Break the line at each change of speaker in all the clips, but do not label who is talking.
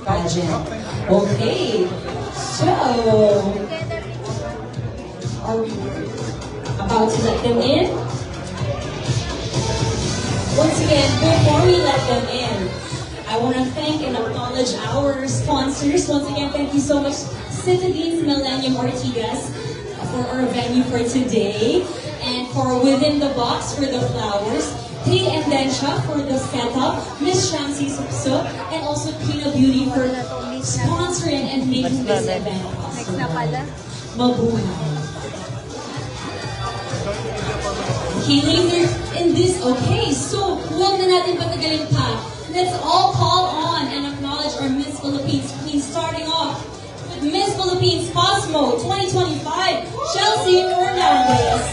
pageant. Okay, so are we about to let them in? Once again, before we let them in, I want to thank and acknowledge our sponsors. Once again, thank you so much, Citadines Millennium Ortigas, for our venue for today, and for Within the Box for the flowers, Tay and Densha for the setup, Miss Shamsi Supso, and also Pina Beauty for sponsoring and making this event possible. Mabuhay. Okay, later in this, okay, so huwag na natin patagalin pa. Let's all call on and acknowledge our Miss Philippines Queen, starting off with Miss Philippines Cosmo 2025, Chelsea Fernandez.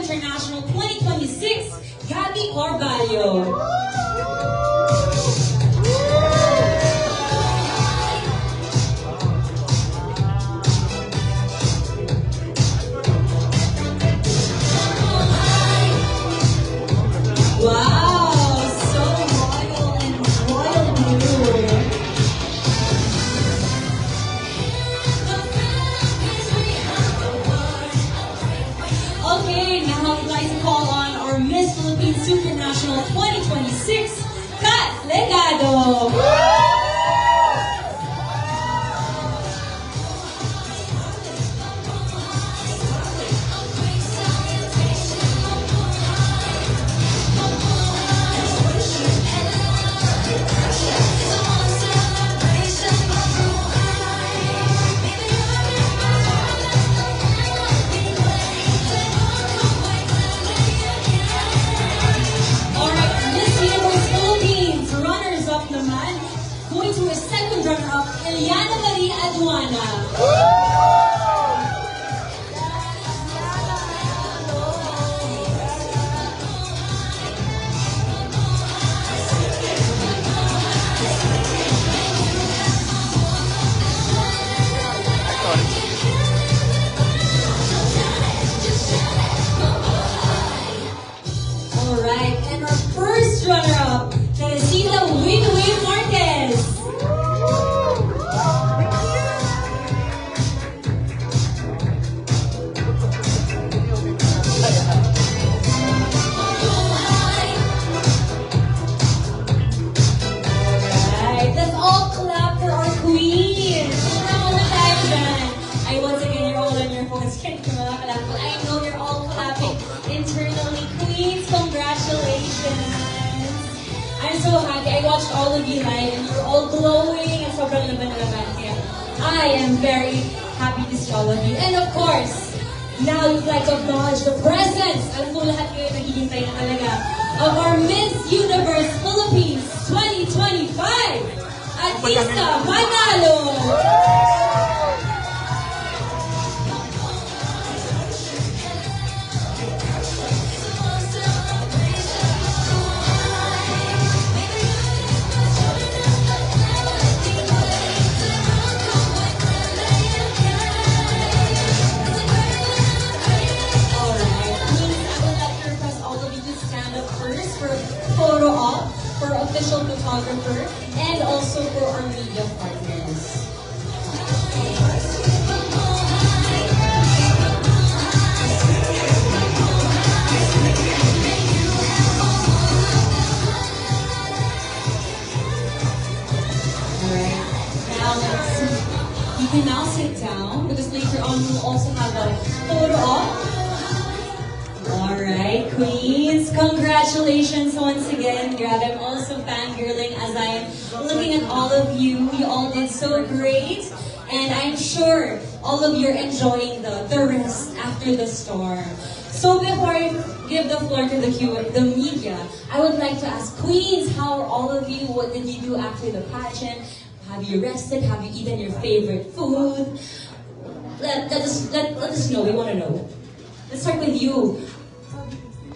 International 2026, Gabby Carvalho. Wow, so royal and royal blue. Okay, now I'd like to call on our Miss Philippines Supernational 2026, Kat Legado. To a second runner-up, Eliana Marie Aduana. All right, and our first runner-up, Teresita Winwin Marquez. I know you're all clapping internally. Queens, congratulations! I'm so happy. I watched all of you live and you're all glowing and sobrang laban-laban. Kaya I am very happy to see all of you. And of course, now we'd like to acknowledge the presence, alam ko lahat kayo naghihintay na talaga, of our Miss Universe Philippines 2025, Atista Manalo! Photo op for official photographer and also for our media partners. Alright, now let's see. You can now sit down because later on we'll also have a photo op. Alright, Queens, congratulations once again. Grabe, I'm also fangirling as I am looking at all of you. You all did so great. And I'm sure all of you are enjoying the rest after the storm. So before I give the floor to the media, I would like to ask Queens, how are all of you? What did you do after the pageant? Have you rested? Have you eaten your favorite food? Let us know. We want to know. Let's start with you,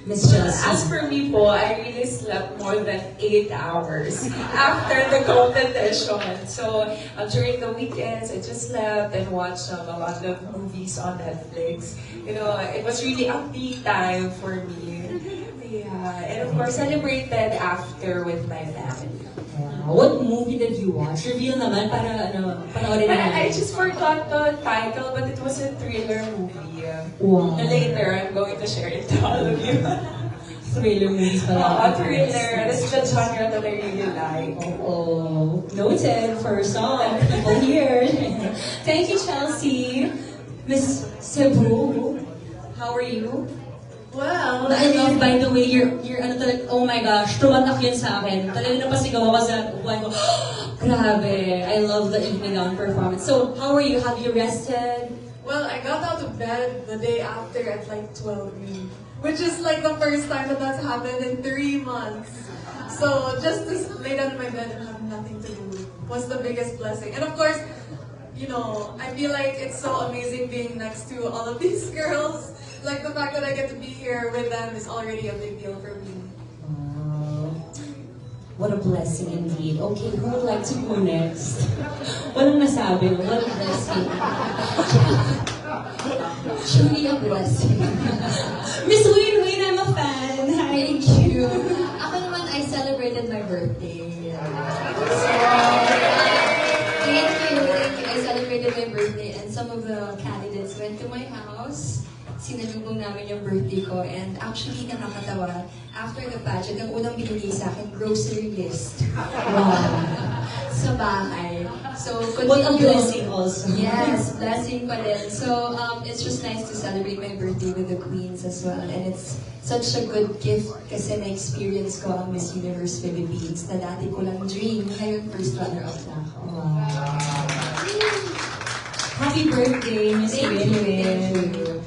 Miss Chelsea.
As for me po, I really slept more than 8 hours after the competition. So during the weekends, I just slept and watched a lot of movies on Netflix. You know, it was really a me time for me. Yeah, and of course, celebrated after with my family.
What movie did you watch? Reveal naman para panoorin naman.
I just forgot the title, but it was a thriller movie.
Wow.
Later, I'm going to share it to all of you.
Thriller movies pala.
Thriller. That's the genre that I really like.
Oh, noted for some people here. Thank you, Chelsea. Miss Cebu, how are you?
Well,
I love, by the way, your ano talaga, oh my gosh, tumatak yun sa akin. Talagang napasigaw ako sa upuan ko. Grabe, I love the evening gown performance. So, how are you? Have you rested?
Well, I got out of bed the day after at like 12 noon, which is like the first time that that's happened in 3 months. So just to lay down in my bed and have nothing to do was the biggest blessing. And of course, you know, I feel like it's so amazing being next to all of these girls. Like the fact that I get to be here with them is already a big deal for me.
What a blessing indeed. Okay, who would like to go next? Walang nasabi. What a blessing. Truly a blessing. Miss Win, I'm a fan.
Thank you. Ako naman, I celebrated my birthday. Thank you. I celebrated my birthday and some of the candidates went to my house. Sinalubong namin yung birthday ko and actually nakakatawa. After the pageant, ang unang binigay sa akin, grocery list.
Wow.
Sa bahay. So,
What a blessing also.
Yes, blessing pa din. So, it's just nice to celebrate my birthday with the Queens as well. And it's such a good gift kasi na-experience ko ang Miss Universe Philippines na dati ko lang dream. Ngayon, first runner-up na ako.
Wow. Happy birthday, Miss
Thank you.
Win.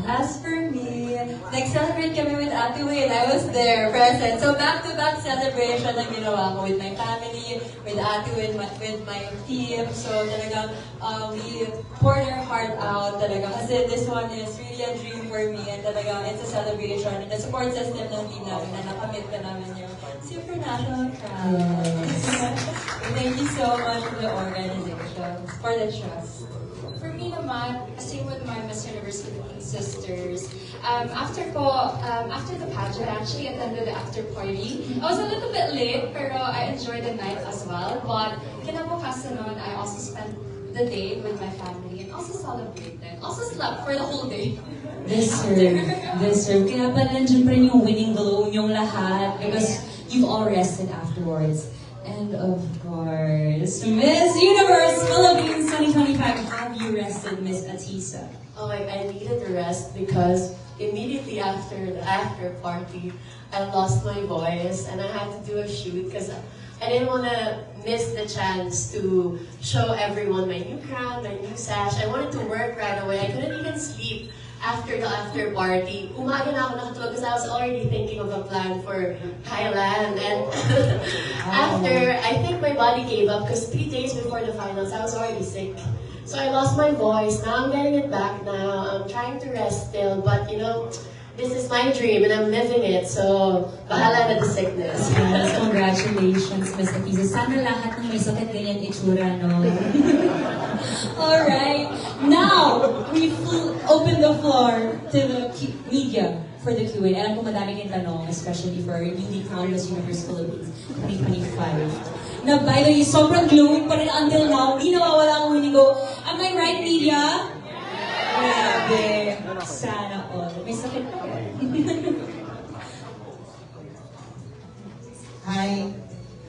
As for me, nag-celebrate kami with Ate Win. I was there, present. So back-to-back celebration ang ginawa ko with my family, with Ate Win, with my team. So talagang we poured our heart out talaga. Kasi this one is really a dream for me. And talagang it's a celebration. And the support system ng team namin na nakamit na namin yung Supranational Crown. Thank you so much for the organization, for the trust.
For me naman, same with my Miss Universe Philippines sisters. After the pageant, I actually attended the after party. I was a little bit late, pero I enjoyed the night as well. But kinabukasan nun, I also spent the day with my family and also celebrated. Also slept for the whole day.
Deserve. Kaya pala nandiyan pa rin yung winning glow yung lahat because you've all rested afterwards. And of course, Miss Universe Philippines 2025. Have you rested, Miss Atisa?
Oh, I needed a rest because immediately after the after party, I lost my voice and I had to do a shoot because I didn't want to miss the chance to show everyone my new crown, my new sash. I wanted to work right away. I couldn't even sleep after the after party. Umaga na ako nakatulog because I was already thinking of a plan for Thailand. And after, I think my body gave up because 3 days before the finals, I was already sick. So I lost my voice. Now I'm getting it back now. I'm trying to rest still, but you know, this is my dream and I'm living it. So, bahala na the sickness.
Yes, congratulations, Miss Atisa. Sana lahat ng may sakit ganyan itsura, no? Alright, now, we open the floor to the media for the Q&A. Alam ko madami kayong tanong, especially for newly crowned Miss Universe Philippines 2025. Na by the way, sobrang glowing pa rin until now. Di nawawala ang winning go. Am I right, media? Grabe. Sana all. May sakit pa.
Hi,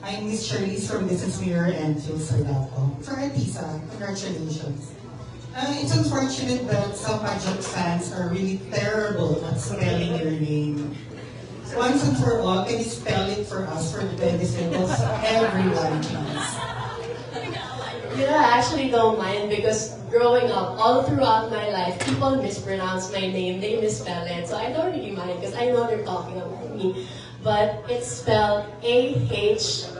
I'm Miss Shirley from Business Mirror and Phil Sardaco. For Atisa, congratulations. It's unfortunate that some pageant fans are really terrible at spelling your name. Once and for all, can you spell it for us for the benefit of everyone, please?
You know, I actually don't mind because growing up, all throughout my life, people mispronounce my name, they misspell it. So I don't really mind because I know they're talking about me. But it's spelled Ahtisa.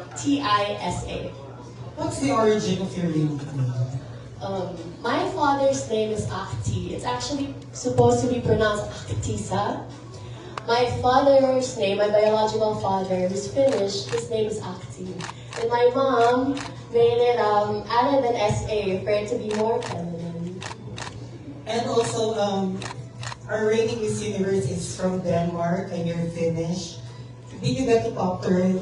What's the origin of your unique name?
My father's name is Akti. It's actually supposed to be pronounced Aktisa. My father's name, my biological father, who's Finnish, his name is Akti. And my mom made it added an SA for it to be more feminine.
And also, our reigning Miss Universe is from Denmark and you're Finnish. Did you get to talk to her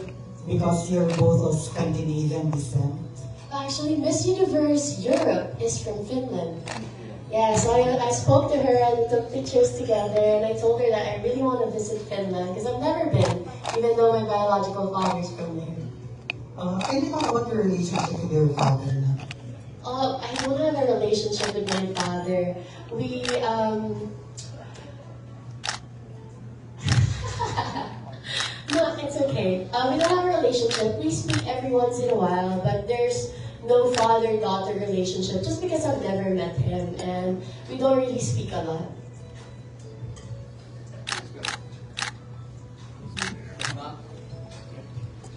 because you're both of Scandinavian descent?
Actually, Miss Universe Europe is from Finland. Yeah, so I spoke to her and took pictures together, and I told her that I really want to visit Finland because I've never been, even though my biological father's from there.
Can you talk about your relationship with your father now?
I don't have a relationship with my father. We, no, it's okay. We don't have a relationship. We speak every once in a while, but there's no father-daughter relationship just because I've never met him and we don't really speak a lot.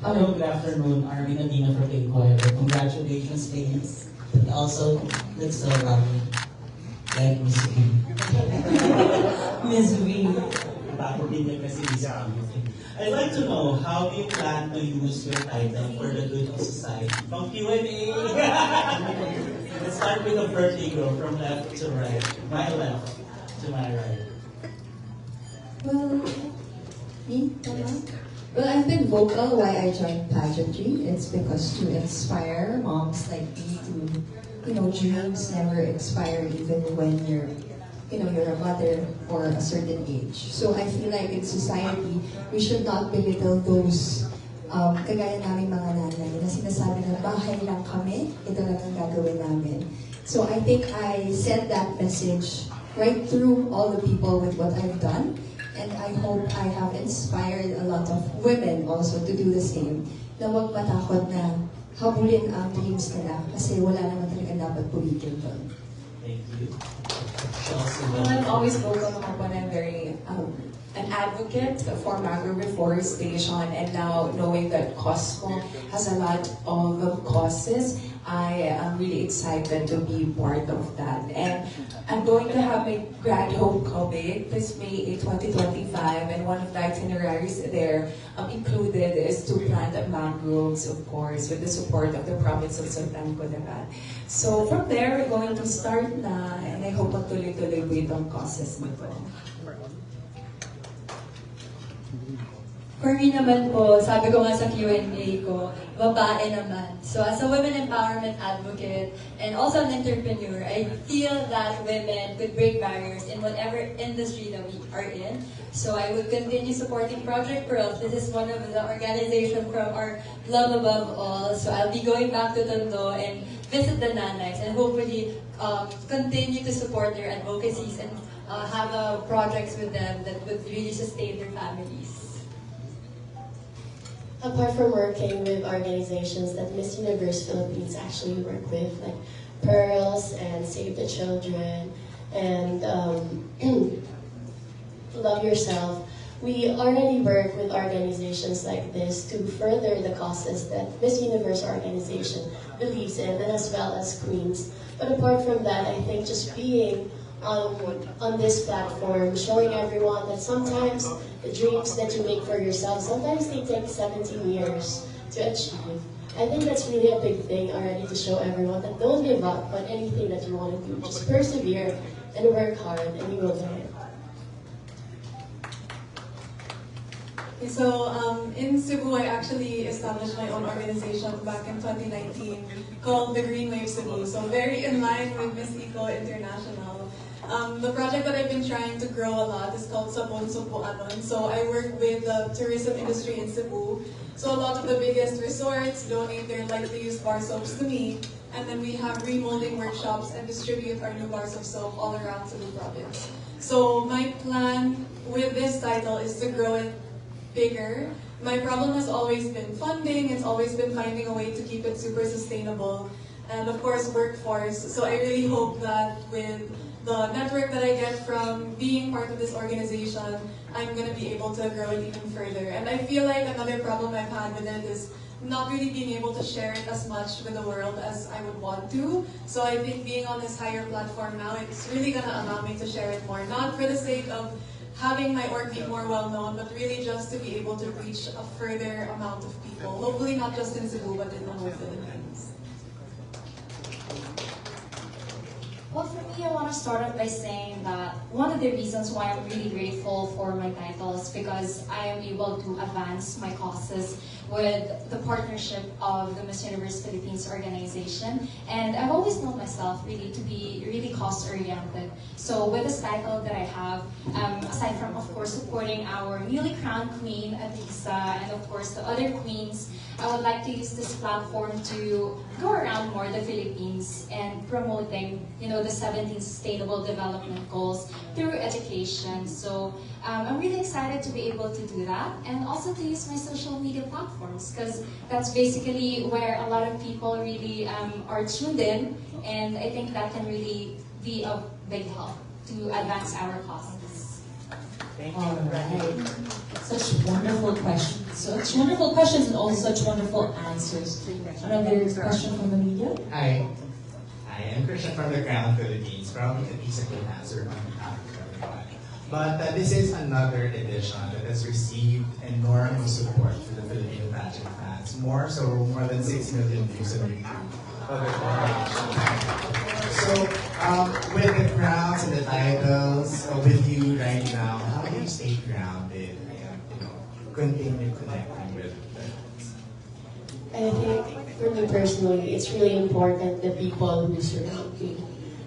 Hello, good afternoon. Armin Adina for Play Choir. Congratulations, ladies. And also, let's like Miss V. Miss V. Bakit din niya kasi Miss V. I'd like to know, how do you plan to use your title for the good of society? From Q&A! Let's start with the vertigo from left to right. My left to my right.
Well, me? Well, I've been vocal why I joined pageantry. It's because to inspire moms like me to, dreams never expire even when you're a mother for a certain age. So I feel like in society, we should not belittle those kagaya namin mga nanay na sinasabi na bahay lang kami, ito lang ang gagawin namin. So I think I sent that message right through all the people with what I've done. And I hope I have inspired a lot of women also to do the same. Na huwag matakot na habulin ang dreams nila kasi wala naman talaga dapat pumigil doon.
Thank you.
Well, I'm always vocal when I'm very an advocate for Magro reforestation, and now knowing that Cosmo has a lot of causes, I am really excited to be part of that. And I'm going to have my Grand Hope Kobe this May 2025, and one of the itineraries there included is to plant mangroves, of course, with the support of the province of Sultan Kudarat. So from there, we're going to start na, and I hope magtuloy-tuloy po itong causes nito.
For me naman po, sabi ko nga sa Q&A ko, babae naman. So as a women empowerment advocate and also an entrepreneur, I feel that women could break barriers in whatever industry that we are in. So I would continue supporting Project Pearls. This is one of the organizations from our Love Above All. So I'll be going back to Tondo and visit the nanays and hopefully continue to support their advocacies and have projects with them that would really sustain their families.
Apart from working with organizations that Miss Universe Philippines actually work with, like Pearls and Save the Children and Love Yourself, we already work with organizations like this to further the causes that Miss Universe organization believes in, and as well as Queens. But apart from that, I think just being on this platform, showing everyone that sometimes the dreams that you make for yourself, sometimes they take 17 years to achieve. I think that's really a big thing already to show everyone that don't give up on anything that you want to do. Just persevere and work hard and you will get it.
So in Cebu, I actually established my own organization back in 2019 called the Green Wave Cebu. So very in line with Miss Eco International. The project that I've been trying to grow a lot is called Sabon Cebuanon. So I work with the tourism industry in Cebu. So a lot of the biggest resorts donate their like-to-use bar soaps to me. And then we have remolding workshops and distribute our new bars of soap all around Cebu province. So my plan with this title is to grow it bigger. My problem has always been funding. It's always been finding a way to keep it super sustainable. and of course workforce. So I really hope that with the network that I get from being part of this organization, I'm going to be able to grow it even further. And I feel like another problem I've had with it is not really being able to share it as much with the world as I would want to. So I think being on this higher platform now, it's really going to allow me to share it more. Not for the sake of having my org be more well-known, but really just to be able to reach a further amount of people. Hopefully not just in Cebu, but in the whole Philippines.
Well, for me, I want to start off by saying that one of the reasons why I'm really grateful for my title is because I am able to advance my causes with the partnership of the Miss Universe Philippines organization. And I've always known myself really to be really cost-oriented. So with this title that I have, aside from, of course, supporting our newly crowned queen, Atisa, and of course the other queens, I would like to use this platform to go around more the Philippines and promoting, the 17 Sustainable Development Goals through education. So I'm really excited to be able to do that, and also to use my social media platforms, because that's basically where a lot of people really are tuned in, and I think that can really be a big help to advance our causes.
All right. Such wonderful questions. Such wonderful questions and also such wonderful answers. Another question from the media?
Hi. Hi, I'm Christian from the Crown Philippines, from the Atisa Queen Answer on behalf of everyone. But this is another edition that has received enormous support for the Filipino pageant fans. More than 6 million views on YouTube. So, with the crowns and the titles, with you right now, how do you stay grounded and continue connecting with fans?
I think for me personally, it's really important the people who surround me.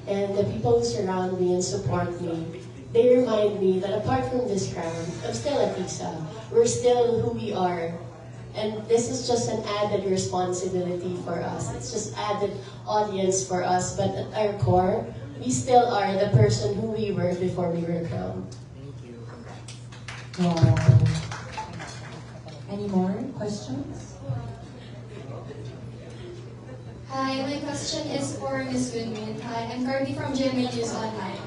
And the people who surround me and support me, they remind me that apart from this crown, I'm still Atisa. We're still who we are. And this is just an added responsibility for us. It's just added audience for us. But at our core, we still are the person who we were before we were crowned.
Any more questions?
Hi, my question is for Miss Winwin. Hi, I'm Kirby from GMA News Online.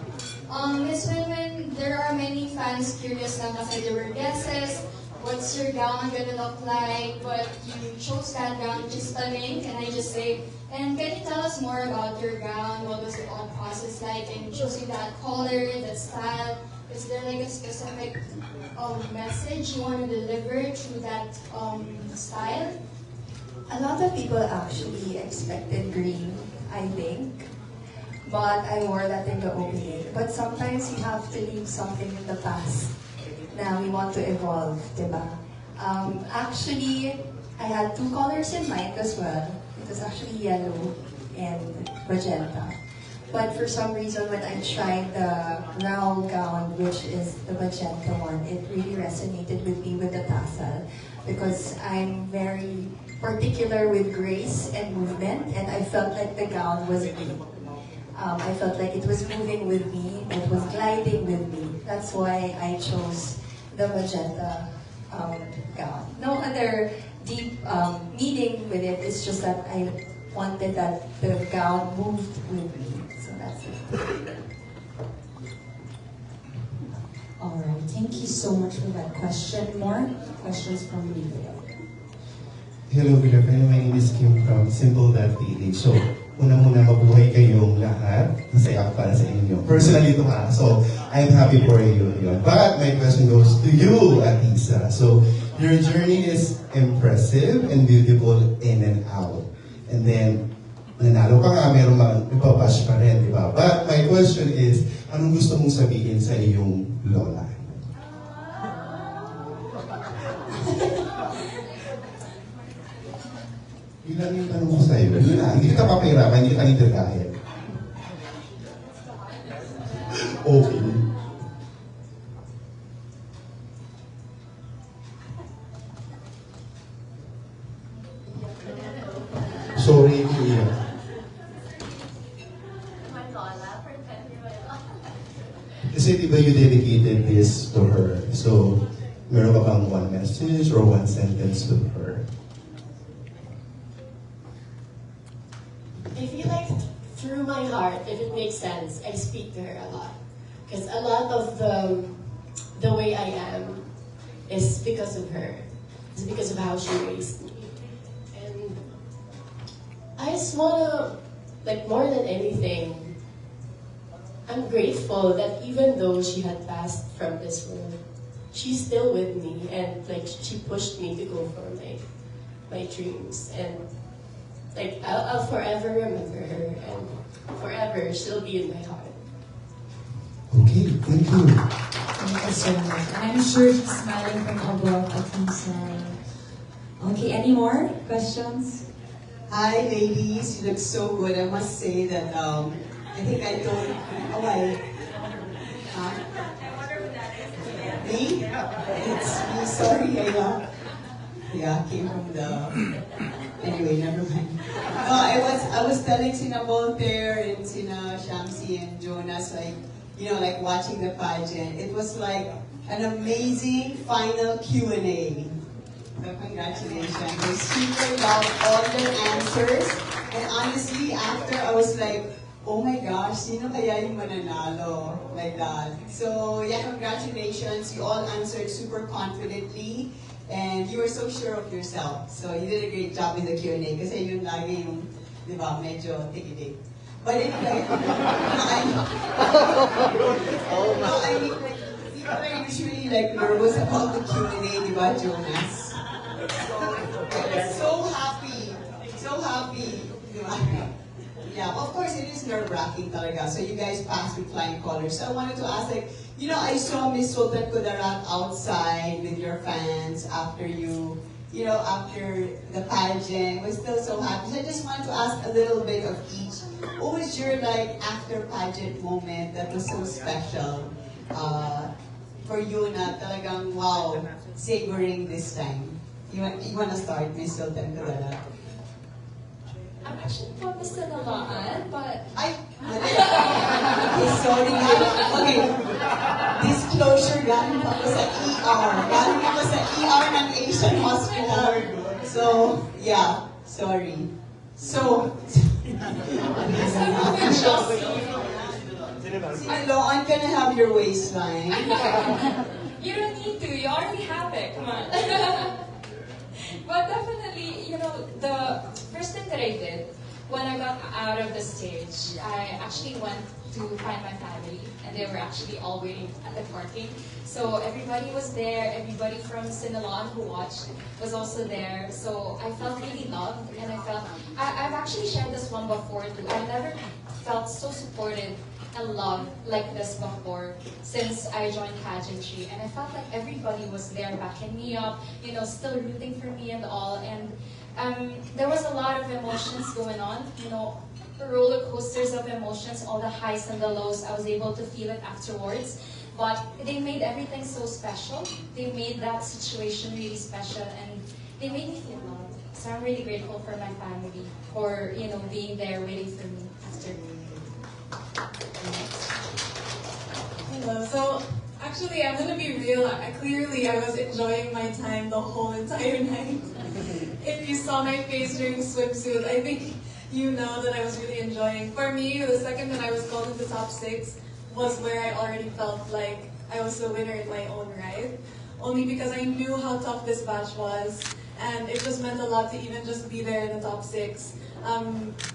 Miss Winwin, there are many fans curious na kasi there were guesses. What's your gown gonna look like? But you chose that gown, which is stunning, can I just say? And can you tell us more about your gown? What was the whole process like in choosing that color, that style? Is there like a specific message you want to deliver through that style?
A lot of people actually expected green, I think. But I wore that in the opening. But sometimes you have to leave something in the past. Now we want to evolve, diba? Actually, I had 2 colors in mind as well. It was actually yellow and magenta. But for some reason, when I tried the round gown, which is the magenta one, it really resonated with me with the tassel, because I'm very particular with grace and movement, and I felt like the gown was me. I felt like it was moving with me, it was gliding with me. That's why I chose the magenta gown. No other deep meaning with it, it's just that I wanted that the gown moved with me. So that's it.
Alright, thank you so much for that question. More questions from the media.
Hello, good afternoon. My name is Kim from Simple.ph. So, unang-una mabuhay kayong lahat. Masaya ako para sa inyo. Personally ito ha. So, I'm happy for you. Yun. But my question goes to you, Atisa. So, your journey is impressive and beautiful in and out. And then, nanalo ka nga, meron mga ipabash pa rin, di ba? But my question is, anong gusto mong sabihin sa iyong lola? Yun lang yung tanong ko sa'yo. Yun lang. Hindi kita papahirapan, hindi kita nitirahin. Okay. Sorry, Kuya. Kasi diba you dedicated this to her? So, meron ka bang one message or one sentence to her?
I feel like through my heart, if it makes sense, I speak to her a lot. Because a lot of the way I am is because of her. It's because of how she raised me. And I just wanna, like more than anything, I'm grateful that even though she had passed from this world, she's still with me and like she pushed me to go for my dreams. And like I'll forever remember her and forever she'll be in my heart.
Okay, thank you.
Thank you so much. And I'm sure she's smiling from above at Lisa. Okay, any more questions?
Hi, ladies. You look so good. I must say that I think I told. Oh, why? Huh? Me? It's me. Sorry, came from the. Anyway, never mind. No, I was telling Sina Voltaire and Sina Shamsi and Jonas, like, like watching the pageant. It was like an amazing final Q&A. So congratulations. I super loved all their answers. And honestly, after I was like, oh my gosh, sino kaya yung mananalo? Like that. So yeah, congratulations. You all answered super confidently. And you were so sure of yourself. So you did a great job with the Q&A. Kasi yun lagi yung, di ba, medyo tikitik. But anyway, I mean, like, people are usually like nervous about the Q&A, di ba, Jonas? So happy. So happy. Yeah, of course it is nerve-wracking talaga. So you guys passed with flying colors. So I wanted to ask, like, I saw Miss Sultan Kudarat outside with your fans after after the pageant. We're still so happy. So I just wanted to ask a little bit of each. What was your after pageant moment that was so special for you na talagang wow, savoring this time? You want to start, Miss Sultan Kudarat?
I'm actually focused on a lot, but...
Okay, sorry. Okay. Disclosure, galing ako sa ER. Galing ako sa ER ng Asian Hospital. So, yeah. Sorry. So, I'm gonna have your waistline.
You don't need to. You already have it. Come on. But definitely, the first thing that I did when I got out of the stage, I actually went to find my family, and they were actually all waiting at the parking. So everybody was there. Everybody from Sinaloa who watched was also there. So I felt really loved, and I've actually shared this one before too. I've never felt so supported and loved like this before since I joined pageantry, and I felt like everybody was there backing me up, still rooting for me and all. And there was a lot of emotions going on, roller coasters of emotions, all the highs and the lows. I was able to feel it afterwards, but they made everything so special. They made that situation really special, and they made me feel loved. So I'm really grateful for my family for being there waiting for me after.
Hello. So actually, I'm gonna be real. Clearly, I was enjoying my time the whole entire night. If you saw my face during swimsuit, I think you know that I was really enjoying. For me, the second that I was called into top 6 was where I already felt like I was the winner in my own right. Only because I knew how tough this batch was, and it just meant a lot to even just be there in the top 6.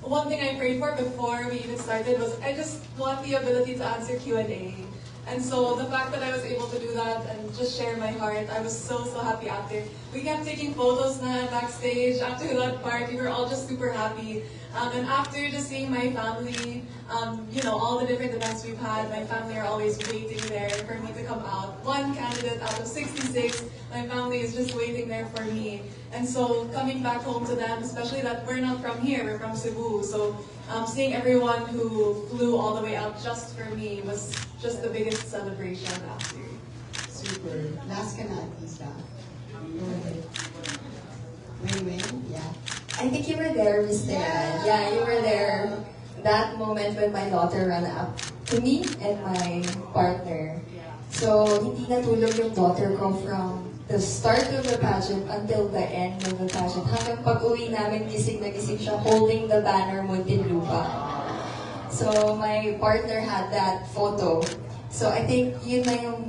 One thing I prayed for before we even started was I just want the ability to answer Q&A. And so the fact that I was able to do that and just share my heart, I was so happy after. We kept taking photos na backstage after that part. We were all just super happy. And after just seeing my family, all the different events we've had, my family are always waiting there for me to come out. One candidate out of 66, my family is just waiting there for me. And so coming back home to them, especially that we're not from here, we're from Cebu. So seeing everyone who flew all the way out just for me was just the biggest celebration after.
Super. Last ka na, Lisa. Win-win? Yeah.
I think you were there, Miss Diane. Yeah, you were there. That moment when my daughter ran up to me and my partner. So, hindi natulog yung daughter ko from the start of the pageant until the end of the pageant. Hanggang pag-uwi namin, gising na gising siya holding the banner Muntinlupa. So my partner had that photo. So I think yun na yung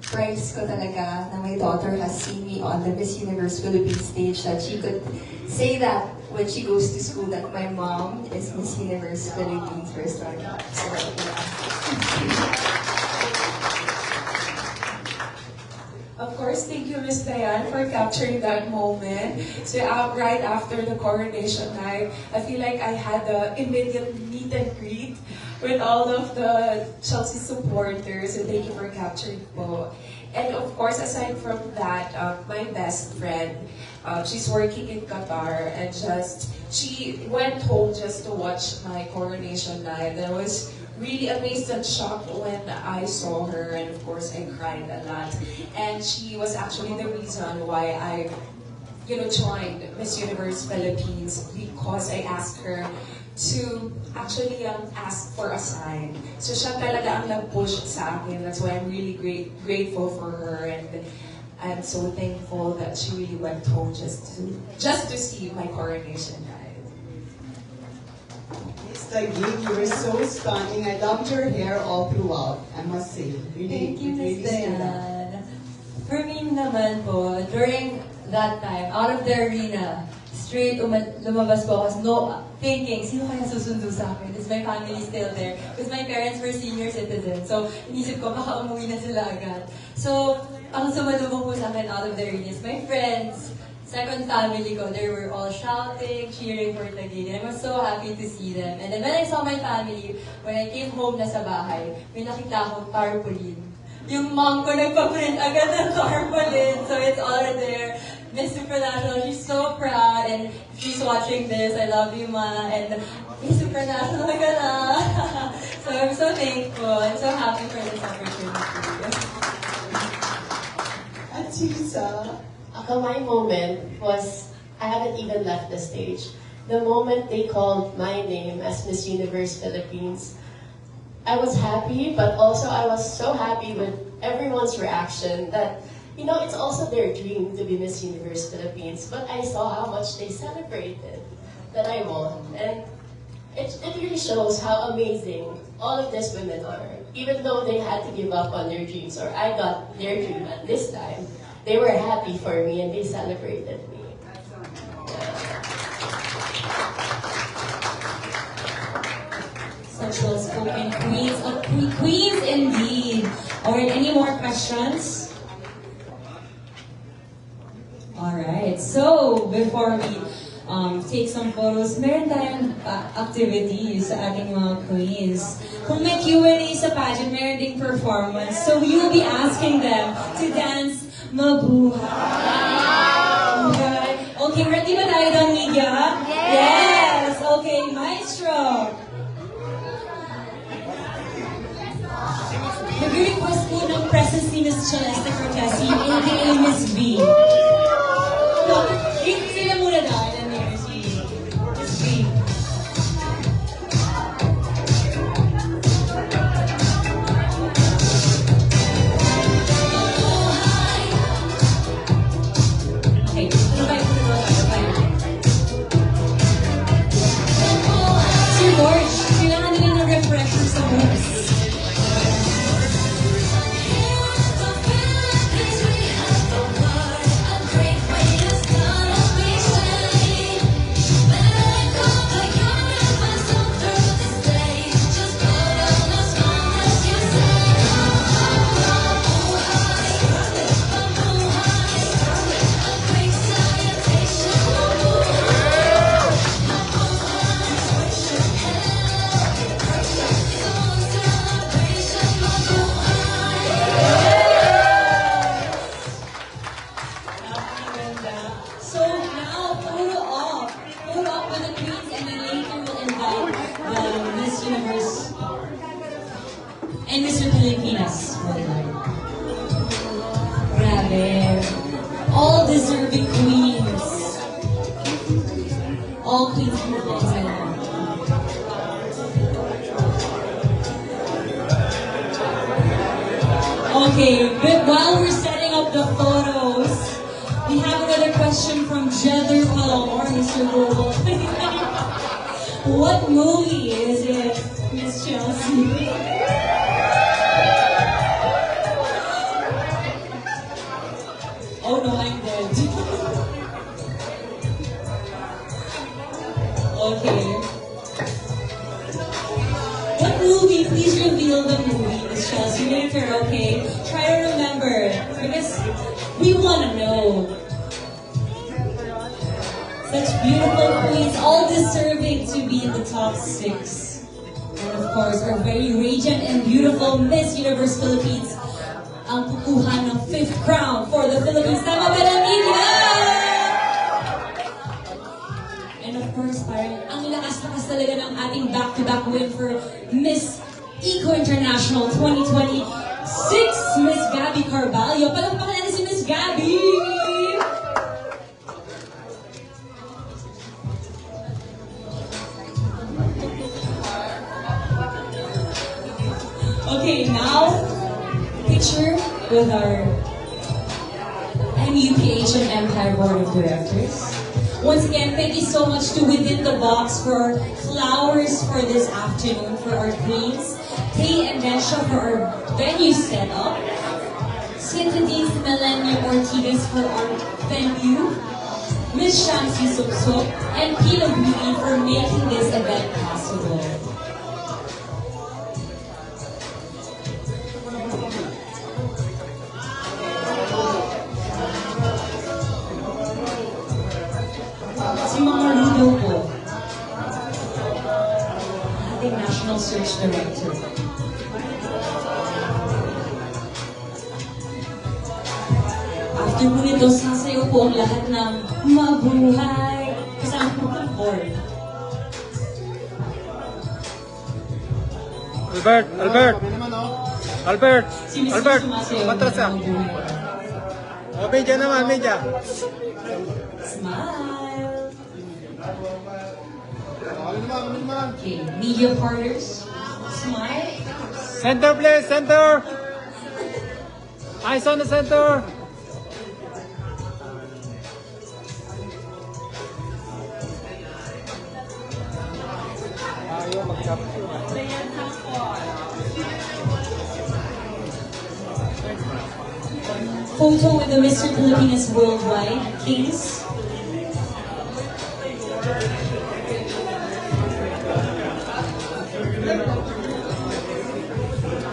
prize ko talaga na my daughter has seen me on the Miss Universe Philippines stage, that she could say that when she goes to school that my mom is Miss Universe Philippines for starting. So, yeah.
Of course, thank you, Miss Diane, for capturing that moment. So right after the coronation night, I feel like I had the immediate meet and greet with all of the Chelsea supporters. So thank you for capturing po. And of course, aside from that, my best friend, she's working in Qatar, and she went home just to watch my coronation night. And I was really amazed and shocked when I saw her, and of course I cried a lot. And she was actually the reason why I, joined Miss Universe Philippines, because I asked her to actually ask for a sign. So siya talaga ang nag-push sa akin. That's why I'm really grateful for her, and I'm so thankful that she really went home just to see my coronation night.
Taguig, you were so stunning. I loved your hair all throughout, I must say. Really,
Thank you, Miss
really stood out.
Diane. For me naman po, during that time, out of the arena, straight lumabas po ako, thinking, sino kaya susundo sa akin? Is my family still there? Because my parents were senior citizens. So, inisip ko, baka umuwi na sila agad. So, ang sumalubong po sa akin out of the arena is my friends, second family ko. They were all shouting, cheering for Taguig. And I was so happy to see them. And then when I saw my family, when I came home na sa bahay, may nakita akong tarpaulin. Yung mom ko nagpa-print agad ng tarpaulin. So it's all there. Miss Supranational, she's so proud. And she's watching this. I love you, Ma. And Miss Supranational ka na. So I'm so thankful. I'm so happy for this opportunity.
At Tisa,
My moment was, I haven't even left the stage. The moment they called my name as Miss Universe Philippines, I was happy, but also I was so happy with everyone's reaction that, it's also their dream to be Miss Universe Philippines, but I saw how much they celebrated that I won. And it really shows how amazing all of these women are. Even though they had to give up on their dreams, or I got their dream at this time, they were happy for me and they celebrated me.
Such well-spoken queens. Queens indeed. Alright, any more questions? Alright, so before we take some photos, meron tayong activities sa ating mga queens. Kung may Q&A sa pageant, meron ding performance. So we will be asking them to dance Mabuhay. Okay, ready ba tayo doon, media? Yes! Okay, maestro. Nag-request po ng presence ni Miss Celeste Cortesi, aka Miss B. No, sila muna dahil na ni Miss B. Miss B. Okay, si George, kailangan nila ng refresher sa books. And Mr. Pilipinas. Grabe. All deserving queens. All queens in the Philippines. Okay, but while we're setting up the photo,
Mr. Global. What movie is it, Miss Chelsea? Oh no, I'm dead. Okay. What movie? Please reveal the movie, Miss Chelsea. Even if you're okay, try to remember because we want to know. Such beautiful queens, all deserving to be in the top 6. And of course, our very radiant and beautiful Miss Universe Philippines ang kukuha ng 5th crown for the Philippines. Tama ba ng media? And of course, parang ang lakas-lakas talaga ng ating back-to-back win for Miss Eco International 2026, Miss Gabby Carvalho. Palakpakan natin si Miss Gabby! Okay, now, picture with our MUPH and Empire Board of Directors. Once again, thank you so much to Within the Box for flowers for this afternoon for our queens. Kay and Densha for our venue setup. Citadines Millennium Ortigas for our venue. Miss Shamsi Suksok and Pino Beauty for making this event possible. Si Mama Ludo po, ating National Search Director. After po nito, sasayo po ang lahat ng mabuhay. Kasama po ang board.
Albert!
Si Mr.
Albert!
Sumasayo
Matras
ng
ah.
mabuhay.
O, media naman, media.
Smile! Okay, media partners, smile.
Center, please, center! Eyes on the center!
Photo with the Mr. Philippines Worldwide, please.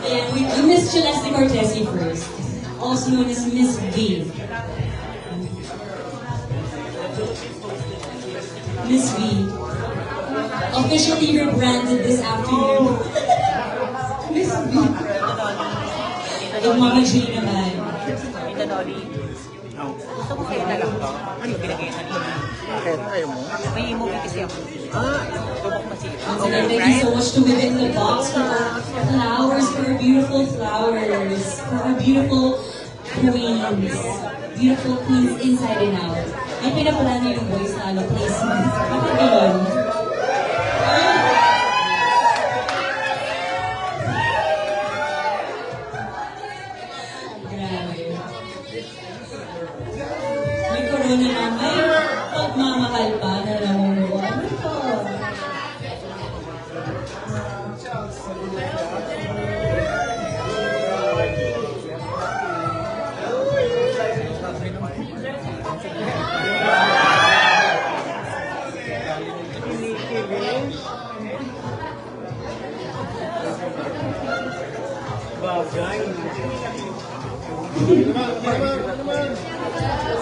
And we Miss Celeste Cortesi first, also known as Miss V. Miss V, officially rebranded this afternoon. Miss V. Yung Mama J naman.
Gusto ko kayo na lang to. Ano yung pinagay kanina?
Bakit? Ayaw mo?
May movie kasi ako. Tubok masira.
Once again, thank you so much to Within the Box for our flowers, for our beautiful flowers, for our beautiful queens. Beautiful queens inside and out. May pinaplano yung voice na placement. Bakit yun? May corona na, may pagmamahal pa na namumuha. Ano ito?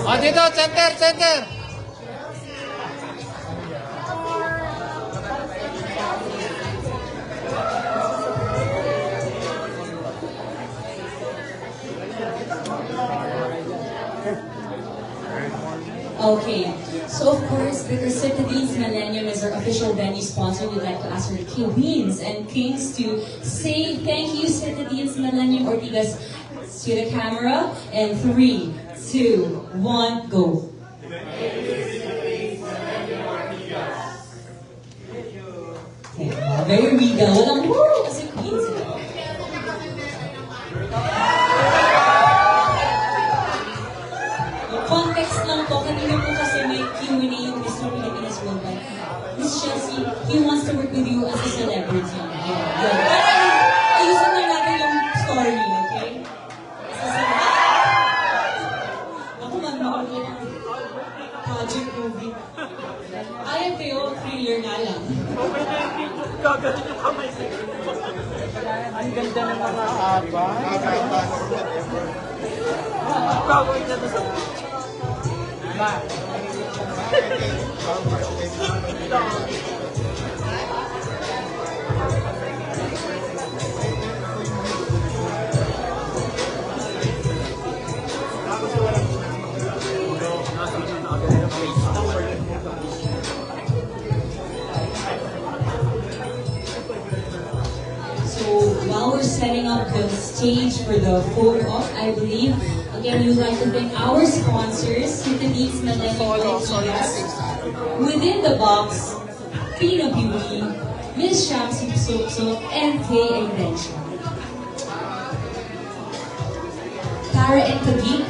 O, dito, center, center!
Okay, so of course, because Citadines Millennium is our official venue sponsor, we'd like to ask our queens and kings to say thank you, Citadines Millennium Ortigas, to the camera. And 3, 2, 1, go. Okay, very regal. Walang woo! Kasi queens sila. Context lang po, kanina po kasi may Q&A yung Mr. Philippines
movie. Ayaw kayo, thriller nga lang.
Gagaling yung kamay sa ang ganda ng mga aba. Gagawin na sa... Ba?
So while we're setting up the stage for the photo op, I believe, again, we'd like to thank our sponsors, Citadines Millennium Pilipinas, Within the Box, Pino Beauty, Miss Shamsi Soksok, and K Extension. Tara and Kagik,